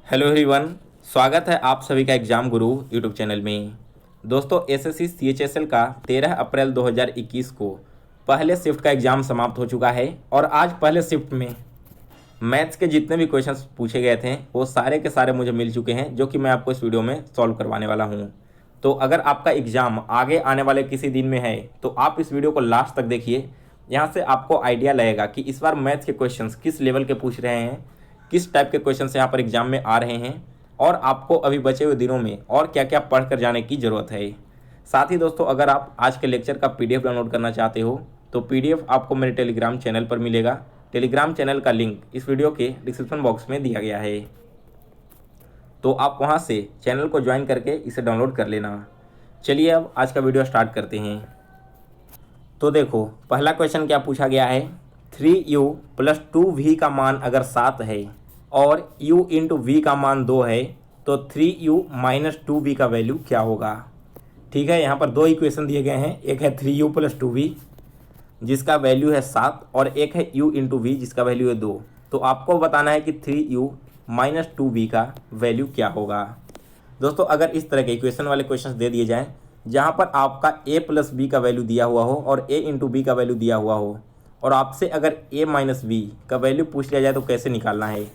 Hello everyone. स्वागत है आप सभी का एग्जाम गुरु यूट्यूब चैनल में। दोस्तों एसएससी सीएचएसएल का 13 अप्रैल 2021 को पहले शिफ्ट का एग्ज़ाम समाप्त हो चुका है और आज पहले शिफ्ट में मैथ्स के जितने भी क्वेश्चंस पूछे गए थे वो सारे के सारे मुझे मिल चुके हैं, जो कि मैं आपको इस वीडियो में सॉल्व करवाने वाला हूँ। तो अगर आपका एग्ज़ाम आगे आने वाले किसी दिन में है तो आप इस वीडियो को लास्ट तक देखिए। यहाँ से आपको आइडिया लगेगा कि इस बार मैथ्स के क्वेश्चंस किस लेवल के पूछ रहे हैं, किस टाइप के क्वेश्चंस यहाँ पर एग्जाम में आ रहे हैं और आपको अभी बचे हुए दिनों में और क्या क्या पढ़ कर जाने की ज़रूरत है। साथ ही दोस्तों अगर आप आज के लेक्चर का पीडीएफ डाउनलोड करना चाहते हो तो पीडीएफ आपको मेरे टेलीग्राम चैनल पर मिलेगा। टेलीग्राम चैनल का लिंक इस वीडियो के डिस्क्रिप्शन बॉक्स में दिया गया है, तो आप वहाँ से चैनल को ज्वाइन करके इसे डाउनलोड कर लेना। चलिए अब आज का वीडियो स्टार्ट करते हैं। तो देखो पहला क्वेश्चन क्या पूछा गया है, 3u प्लस 2v का मान अगर 7 है और u इंटू वी का मान 2 है तो 3u माइनस 2v का वैल्यू क्या होगा। ठीक है, यहाँ पर दो इक्वेशन दिए गए हैं, एक है 3u प्लस 2v जिसका वैल्यू है 7 और एक है u इंटू वी जिसका वैल्यू है 2। तो आपको बताना है कि 3u माइनस 2v का वैल्यू क्या होगा। दोस्तों अगर इस तरह के इक्वेशन वाले क्वेश्चंस दे दिए जाएँ जहाँ पर आपका a प्लस बी का वैल्यू दिया हुआ हो और a इंटू बी का वैल्यू दिया हुआ हो और आपसे अगर a माइनस बी का वैल्यू पूछ लिया जाए तो कैसे निकालना है,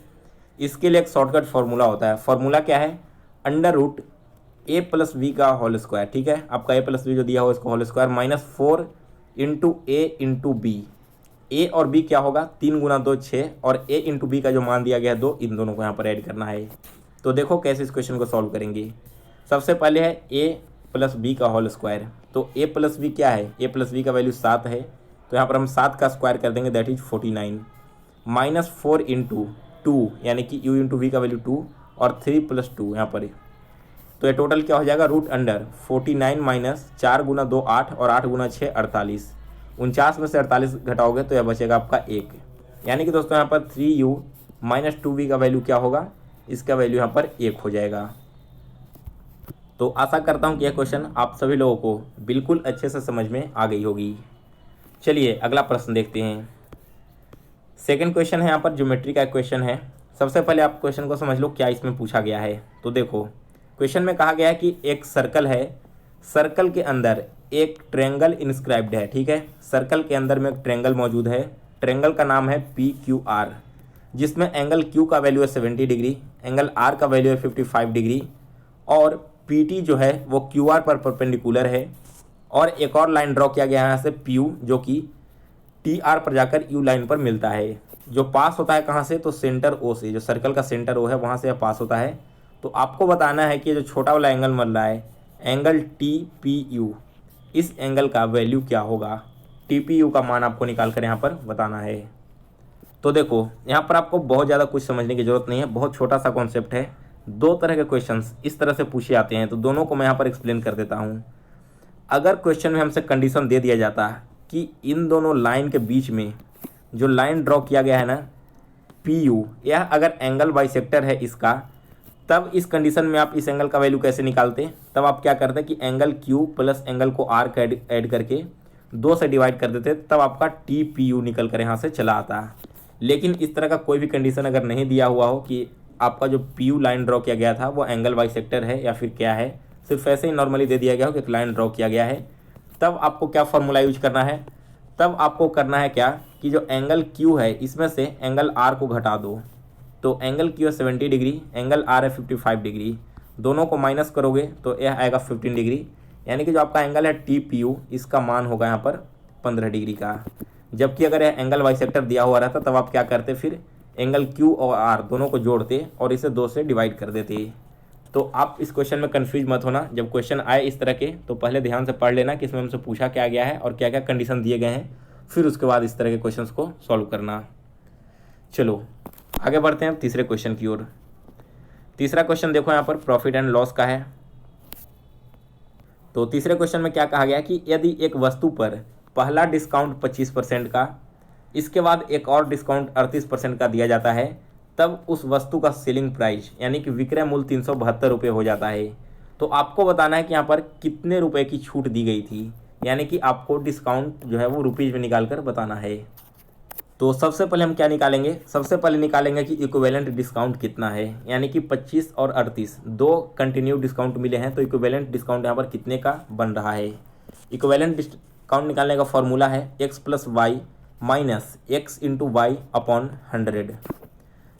इसके लिए एक शॉर्टकट फार्मूला होता है। फार्मूला क्या है, under root a plus B का होल स्क्वायर। ठीक है, आपका a प्लस बी जो दिया हुआ इसको होल स्क्वायर माइनस 4 इंटू ए इंटू बी। ए और बी क्या होगा, 3 गुना 2 6 और a इंटू बी का जो मान दिया गया है 2, इन दोनों को यहाँ पर ऐड करना है। तो देखो कैसे इस क्वेश्चन को सॉल्व करेंगे। सबसे पहले है a प्लस बी का होल स्क्वायर। तो a प्लस बी क्या है, a प्लस बी का वैल्यू 7 है तो यहाँ पर हम 7 का स्क्वायर कर देंगे, दैट इज 49 माइनस 4 इंटू 2 यानी कि u इंटू वी का वैल्यू 2 और 3 प्लस 2 यहाँ पर। तो ये टोटल क्या हो जाएगा, रूट अंडर 49 माइनस 4 गुना 2 8 और 8 गुना 6 48। 49 में से 48 घटाओगे तो यह बचेगा आपका 1, यानी कि दोस्तों यहाँ पर 3u माइनस 2v का वैल्यू क्या होगा, इसका वैल्यू यहाँ पर 1 हो जाएगा। तो आशा करता हूँ कि यह क्वेश्चन आप सभी लोगों को बिल्कुल अच्छे से समझ में आ गई होगी। चलिए अगला प्रश्न देखते हैं। सेकंड क्वेश्चन है, यहाँ पर ज्योमेट्री का क्वेश्चन है। सबसे पहले आप क्वेश्चन को समझ लो क्या इसमें पूछा गया है। तो देखो क्वेश्चन में कहा गया है कि एक सर्कल है, सर्कल के अंदर एक ट्रायंगल इंस्क्राइब्ड है। ठीक है, सर्कल के अंदर में एक ट्रायंगल मौजूद है, ट्रायंगल का नाम है PQR, जिसमें एंगल Q का वैल्यू है 70 डिग्री, एंगल R का वैल्यू है 55 डिग्री और PT जो है वो QR पर परपेंडिकुलर है। और एक और लाइन ड्रॉ किया गया है यहाँ से PU, जो कि TR पर जाकर U लाइन पर मिलता है, जो पास होता है कहाँ से, तो सेंटर O से, जो सर्कल का सेंटर O है वहाँ से पास होता है। तो आपको बताना है कि जो छोटा वाला एंगल बन रहा है एंगल TPU, इस एंगल का वैल्यू क्या होगा। TPU का मान आपको निकाल कर यहाँ पर बताना है। तो देखो यहाँ पर आपको बहुत ज़्यादा कुछ समझने की ज़रूरत नहीं है, बहुत छोटा सा कॉन्सेप्ट है। दो तरह के क्वेश्चंस इस तरह से पूछे जाते हैं, तो दोनों को मैं यहाँ पर एक्सप्लेन कर देता हूँ। अगर क्वेश्चन में हमसे कंडीशन दे दिया जाता कि इन दोनों लाइन के बीच में जो लाइन ड्रॉ किया गया है ना PU, यह अगर एंगल बाइसेक्टर है इसका, तब इस कंडीशन में आप इस एंगल का वैल्यू कैसे निकालते। तब आप क्या करते कि एंगल Q प्लस एंगल को R का ऐड करके 2 से डिवाइड कर देते, तब आपका TPU निकल कर यहाँ से चला आता। लेकिन इस तरह का कोई भी कंडीशन अगर नहीं दिया हुआ हो कि आपका जो PU लाइन ड्रॉ किया गया था वो एंगल बाइसेक्टर है या फिर क्या है, सिर्फ ऐसे ही नॉर्मली दे दिया गया हो कि एक लाइन ड्रॉ किया गया है, तब आपको क्या फार्मूला यूज करना है। तब आपको करना है क्या कि जो एंगल Q है इसमें से एंगल R को घटा दो। तो एंगल Q है 70 डिग्री, एंगल R है 55 डिग्री, दोनों को माइनस करोगे तो यह आएगा 15 डिग्री, यानी कि जो आपका एंगल है TPU इसका मान होगा यहाँ पर 15 डिग्री का। जबकि अगर यह एंगल बाइसेक्टर दिया हुआ रहता तब आप क्या करते, फिर एंगल Q और R दोनों को जोड़ते और इसे 2 से डिवाइड कर देते। तो आप इस क्वेश्चन में कंफ्यूज मत होना, जब क्वेश्चन आए इस तरह के तो पहले ध्यान से पढ़ लेना कि इसमें हमसे पूछा क्या गया है और क्या क्या कंडीशन दिए गए हैं, फिर उसके बाद इस तरह के क्वेश्चंस को सॉल्व करना। चलो आगे बढ़ते हैं तीसरे क्वेश्चन की ओर। तीसरा क्वेश्चन देखो यहाँ पर प्रॉफिट एंड लॉस का है। तो तीसरे क्वेश्चन में क्या कहा गया कि यदि एक वस्तु पर पहला डिस्काउंट 25% का, इसके बाद एक और डिस्काउंट 38% का दिया जाता है, तब उस वस्तु का सेलिंग प्राइस यानी कि विक्रय मूल्य 372 रुपये हो जाता है। तो आपको बताना है कि यहाँ पर कितने रुपए की छूट दी गई थी, यानी कि आपको डिस्काउंट जो है वो रुपीज़ में निकाल कर बताना है। तो सबसे पहले हम क्या निकालेंगे, सबसे पहले निकालेंगे कि इक्विवेलेंट डिस्काउंट कितना है, यानी कि 25 और 38 दो कंटिन्यू डिस्काउंट मिले हैं, तो इक्विवेलेंट डिस्काउंट यहाँ पर कितने का बन रहा है। इक्विवेलेंट डिस्काउंट निकालने का फॉर्मूला है x plus Y minus X into Y upon 100।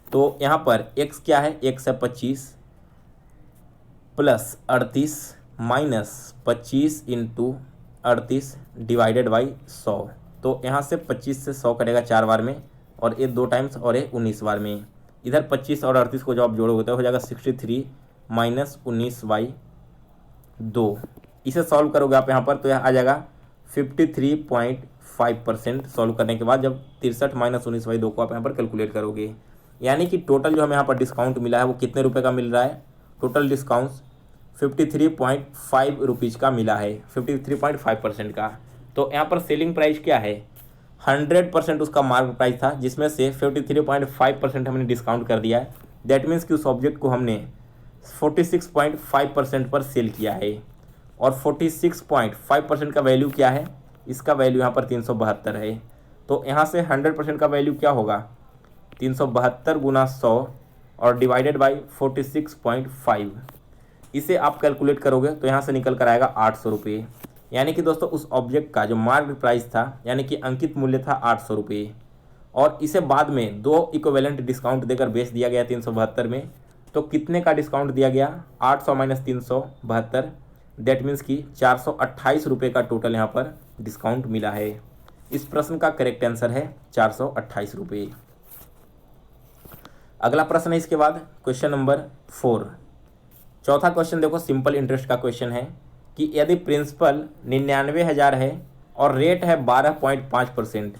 तो यहाँ पर x क्या है, x है 25 plus 38 minus 25 into 38 divided by 100। तो यहाँ से 25 से 100 कटेगा 4 बार में, और ये 2 टाइम्स और ये 19 बार में। इधर 25 और 38 को जब आप जोड़ोगे तो हो जाएगा 63 माइनस 19/2। इसे सॉल्व करोगे आप यहाँ पर तो यह आ जाएगा 53.5%। सॉल्व करने के बाद जब 63 माइनस 19/2 को आप यहाँ पर कैलकुलेट करोगे, यानी कि टोटल जो हमें यहाँ पर डिस्काउंट मिला है वो कितने रुपये का मिल रहा है। टोटल डिस्काउंट 53.5 रुपीज़ का मिला है, 53.5% का। तो यहाँ पर सेलिंग प्राइस क्या है, 100% उसका मार्क प्राइस था, जिसमें से 53.5% हमने डिस्काउंट कर दिया है। दैट मीन्स कि उस ऑब्जेक्ट को हमने 46.5% पर सेल किया है, और 46.5% का वैल्यू क्या है, इसका वैल्यू यहाँ पर 372 है। तो यहाँ से 100% का वैल्यू क्या होगा, 372 गुना 100 और डिवाइडेड बाई 46.5। इसे आप कैलकुलेट करोगे तो यहाँ से निकल कर आएगा 800 रुपये। यानी कि दोस्तों उस ऑब्जेक्ट का जो मार्क प्राइस था, यानी कि अंकित मूल्य था 800 रुपये, और इसे बाद में 2 इक्विवेलेंट डिस्काउंट देकर बेच दिया गया 372 में। तो कितने का डिस्काउंट दिया गया, 800 माइनस 372, दैट मीन्स कि 428 रुपये का टोटल यहाँ पर डिस्काउंट मिला है। इस प्रश्न का करेक्ट आंसर है 428 रुपये। अगला प्रश्न है इसके बाद क्वेश्चन नंबर 4। चौथा क्वेश्चन देखो, सिंपल इंटरेस्ट का क्वेश्चन है कि यदि प्रिंसिपल 99,000 है और रेट है 12.5%,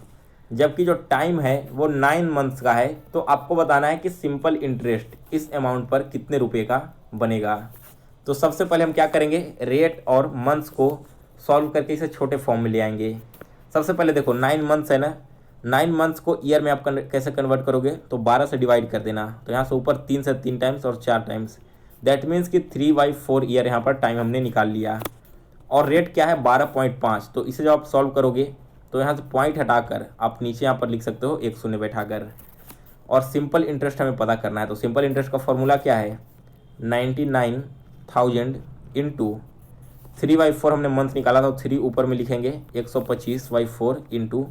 जबकि जो टाइम है वो 9 मंथ्स का है, तो आपको बताना है कि सिंपल इंटरेस्ट इस अमाउंट पर कितने रुपए का बनेगा। तो सबसे पहले हम क्या करेंगे, रेट और मंथ्स को सॉल्व करके इसे छोटे फॉर्म में ले आएंगे। सबसे पहले देखो 9 मंथ्स है ना, 9 मंथ्स को ईयर में आप कैसे कन्वर्ट करोगे, तो 12 से डिवाइड कर देना। तो यहाँ से ऊपर 3 से 3 टाइम्स और 4 टाइम्स, दैट मीन्स कि 3/4 ईयर यहाँ पर टाइम हमने निकाल लिया। और रेट क्या है 12.5, तो इसे जब आप सॉल्व करोगे तो यहाँ से पॉइंट हटाकर आप नीचे यहाँ पर लिख सकते हो 1 शून्य बैठाकर। और सिंपल इंटरेस्ट हमें पता करना है, तो सिंपल इंटरेस्ट का फॉर्मूला क्या है, 99,000 इंटू 3/4 हमने मंथ निकाला था, तो 3 ऊपर में लिखेंगे, 125/4 इंटू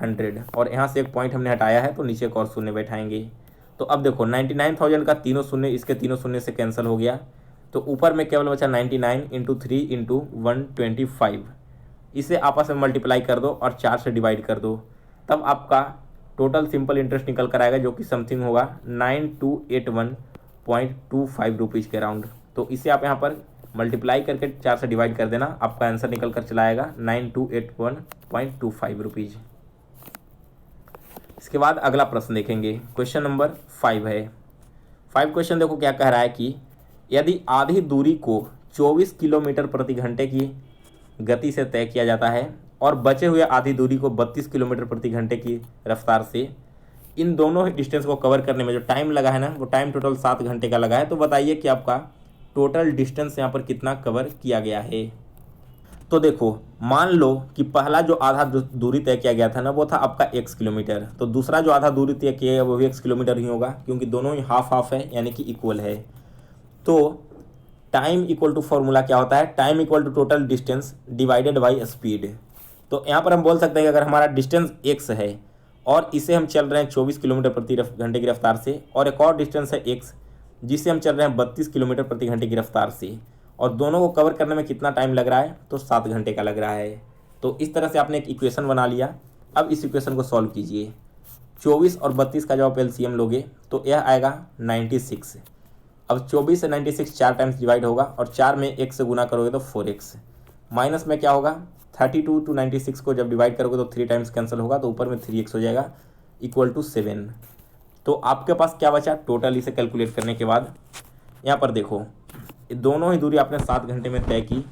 100, और यहाँ से एक पॉइंट हमने हटाया है तो नीचे एक और शून्य बैठाएंगे। तो अब देखो 99,000 का तीनों शून्य इसके तीनों शून्य से कैंसिल हो गया, तो ऊपर में केवल बचा 99 इंटू 3 इंटू 125। इसे आपस में मल्टीप्लाई कर दो और 4 से डिवाइड कर दो, तब आपका टोटल सिंपल इंटरेस्ट निकल कर आएगा, जो कि समथिंग होगा 9281.25 रुपीज़ के अराउंड। तो इसे आप यहाँ पर मल्टीप्लाई करके 4 से डिवाइड कर देना, आपका आंसर निकल कर चला आएगा 9281.25 रुपीज़। इसके बाद अगला प्रश्न देखेंगे, क्वेश्चन नंबर 5 है। 5 क्वेश्चन देखो क्या कह रहा है कि यदि आधी दूरी को 24 किलोमीटर प्रति घंटे की गति से तय किया जाता है और बचे हुए आधी दूरी को 32 किलोमीटर प्रति घंटे की रफ्तार से, इन दोनों डिस्टेंस को कवर करने में जो टाइम लगा है ना, वो टाइम टोटल 7 घंटे का लगा है। तो बताइए कि आपका टोटल डिस्टेंस यहाँ पर कितना कवर किया गया है। तो देखो मान लो कि पहला जो आधा दूरी तय किया गया था ना, वो था आपका x किलोमीटर, तो दूसरा जो आधा दूरी तय किया गया वो भी x किलोमीटर ही होगा, क्योंकि दोनों ही हाफ हाफ है, यानी कि इक्वल है। तो टाइम इक्वल टू फॉर्मूला क्या होता है, time equal to total distance divided by speed. तो यहाँ पर हम बोल सकते हैं कि अगर हमारा डिस्टेंस x है और इसे हम चल रहे हैं 24 किलोमीटर प्रति घंटे की रफ्तार से, और एक और डिस्टेंस है x जिसे हम चल रहे हैं 32 किलोमीटर प्रति घंटे की रफ्तार से, और दोनों को कवर करने में कितना टाइम लग रहा है, तो 7 घंटे का लग रहा है। तो इस तरह से आपने एक इक्वेशन बना लिया। अब इस इक्वेशन को सॉल्व कीजिए, 24 और 32 का जब आप LCM लोगे तो यह आएगा 96। अब 24 से 96 4 टाइम्स डिवाइड होगा, और 4 में 1 से गुना करोगे तो 4x, माइनस में क्या होगा 32 to 96 को जब डिवाइड करोगे तो 3 टाइम्स कैंसिल होगा, तो ऊपर में 3x हो जाएगा, इक्वल टू 7। तो आपके पास क्या बचा टोटल, इसे कैलकुलेट करने के बाद यहाँ पर देखो दोनों ही दूरी आपने 7 घंटे में तय की,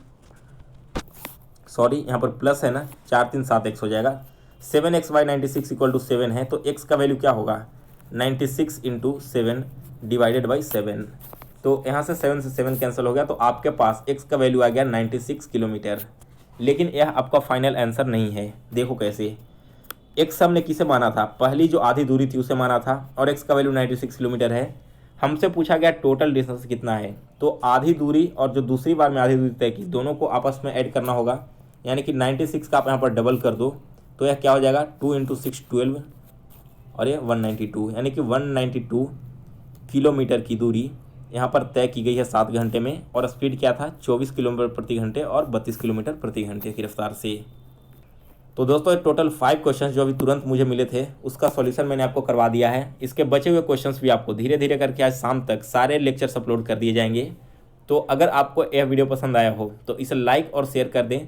सॉरी यहाँ पर प्लस है ना, 4 3 7x हो जाएगा, 7x/96 इक्वल टू 7 है, तो x का वैल्यू क्या होगा 96 इंटू 7 डिवाइडेड बाई 7। तो यहाँ से 7 से 7 कैंसिल हो गया, तो आपके पास x का वैल्यू आ गया 96 किलोमीटर। लेकिन यह आपका फाइनल आंसर नहीं है, देखो कैसे, एक्स हमने किसे माना था, पहली जो आधी दूरी थी उसे माना था और एक्स का वैल्यू 96 किलोमीटर है। हमसे पूछा गया टोटल डिस्टेंस कितना है, तो आधी दूरी और जो दूसरी बार में आधी दूरी तय की दोनों को आपस में ऐड करना होगा, यानी कि 96 का आप यहाँ पर डबल कर दो तो यह क्या हो जाएगा 2 × 6 12 और ये 192, यानी कि 192 किलोमीटर की दूरी यहाँ पर तय की गई है 7 घंटे में। और स्पीड क्या था 24 किलोमीटर प्रति घंटे और 32 किलोमीटर प्रति घंटे की रफ्तार से। तो दोस्तों ये टोटल 5 क्वेश्चंस जो अभी तुरंत मुझे मिले थे उसका सॉल्यूशन मैंने आपको करवा दिया है। इसके बचे हुए क्वेश्चंस भी आपको धीरे धीरे करके आज शाम तक सारे लेक्चर्स अपलोड कर दिए जाएंगे। तो अगर आपको यह वीडियो पसंद आया हो तो इसे लाइक और शेयर कर दें।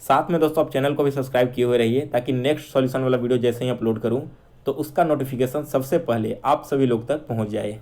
साथ में दोस्तों आप चैनल को भी सब्सक्राइब किए हुए रहिए ताकि नेक्स्ट सॉल्यूशन वाला वीडियो जैसे ही अपलोड करूँ तो उसका नोटिफिकेशन सबसे पहले आप सभी लोग तक पहुँच जाए।